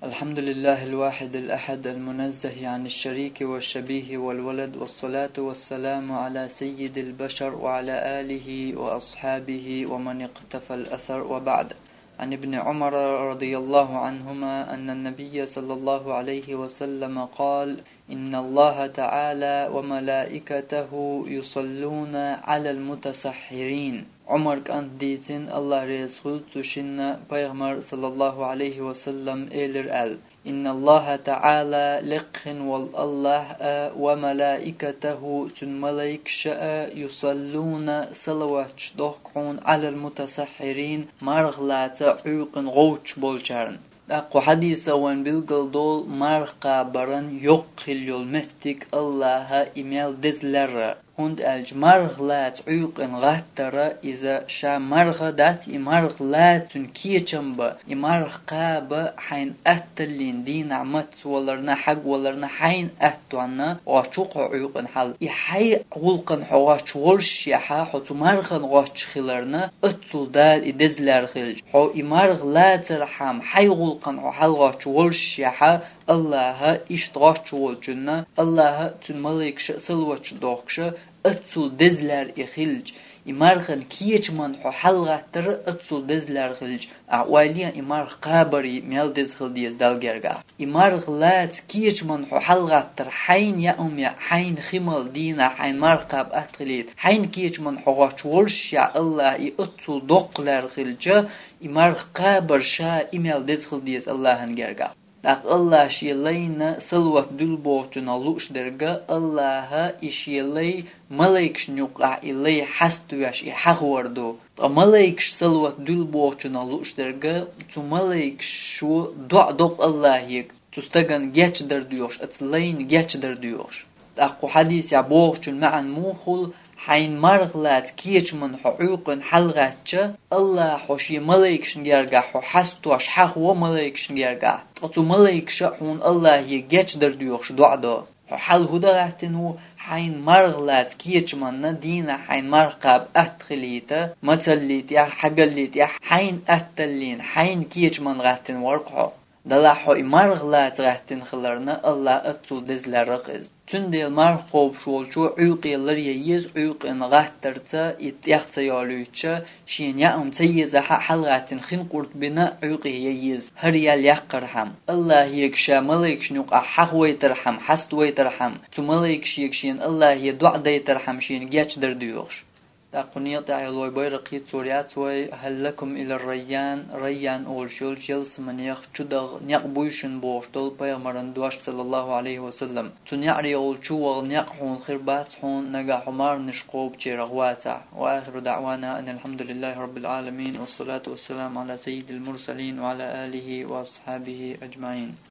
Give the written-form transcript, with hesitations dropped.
الحمد لله الواحد الأحد المنزه عن الشريك والشبيه والولد، والصلاة والسلام على سيد البشر وعلى آله وأصحابه ومن اقتفى الأثر، وبعد. عن ابن عمر رضي الله عنهما أن النبي صلى الله عليه وسلم قال: إن الله تعالى وملائكته يصلون على المتسحرين. عمر كان ديتين الله رسول تشن بيغمر صلى الله عليه وسلم إلر إن الله تعالى لقن والله وملائكته تن ملائك شاء يصلون صلوات دهقون على المتسحرين مرغلات عيق غوش بولشارن. أقو حديثة وان بلغل دول مرقى برن يقل يلمتك الله إميال دزلر هند ألج مرغلات عيق غاتر إذا شا مرغدات مرغلات كيچنب مرقى حين أتلين دي نعمت ولرنا حق ولرنا حين أتوانا وشوق عيق حل يحي غلقن حواش ولش يحا حتو مرغن غاتش خلرنا اتل دال إدزلر خلج حو مرغلات رحم حي غلقن حل غاتش ولش يحا الله إشتغاتش ولجنا الله تن ملك سلواتش دوكش اتل دزلر إخلج إمارخن كيش من حلغتر اتل دزلر خلج أعواليا إمارخ قابري ميل دزخل ديز دالجرغا إمارخ لات كيش من حلغتر حين يأم يا حين خمال دينا حين مارقاب أتخليت حين كيش من حغاش ولش يا الله اتل دوقلر خلج إمارخ قابر شا إميل دزخل ديز الله هنجرغا الله شيلينا سلوات دل بوچنا لوش درجة الله إشيلي ملايكش نيوقع إلي حستوياش إحغوردو ملايكش سلوات دل بوچنا لوش درجة تو ملايكش شو دوق الله يك تستغن جيش درديوش اتلين جيش درديوش أقو حديث يا بوچن معن موخل حين مرغلات كيش من حقوق حلغاتش الله حوشي ملايكش نجرغا حو حستوش حقو ملايكش نجرغا اتو ملايكش حون الله يجيش درديوش دوعدو حل هدغاتنو حين مرغلات كيش من دينا حين مرقب أتخليتا متليت يا حقليت يا حين أتلين حين كيش من غاتن ورقعو دلاحو مرغلات غاتن خلرنا الله اتو دزلر رقز تندل مرقوب شولشو عيقي لرييز عيقي نغاترتا اتياختا يالويتشا شين يأم تيزا حلغاتن خين قرط بنا عيقي ييز هريال يقرحم الله يكشا ملايكش نوقع حقوي ترحم حستوي ترحم تو ملايكش يكشين الله يدوع دي ترحم شين جاش درديوش تقنية تعالوا بيرقية سوريات وي هل لكم إلى الريان ريان أول شول جلس من يخشدغ نقبويشن بوشتل بيامرن دوش صلى الله عليه وسلم تنيعري أول شوغ نقحون خربات حون نقا حمار نشقوب جيرغواتا. وآخر دعوانا أن الحمد لله رب العالمين، والصلاة والسلام على سيد المرسلين وعلى آله وأصحابه أجمعين.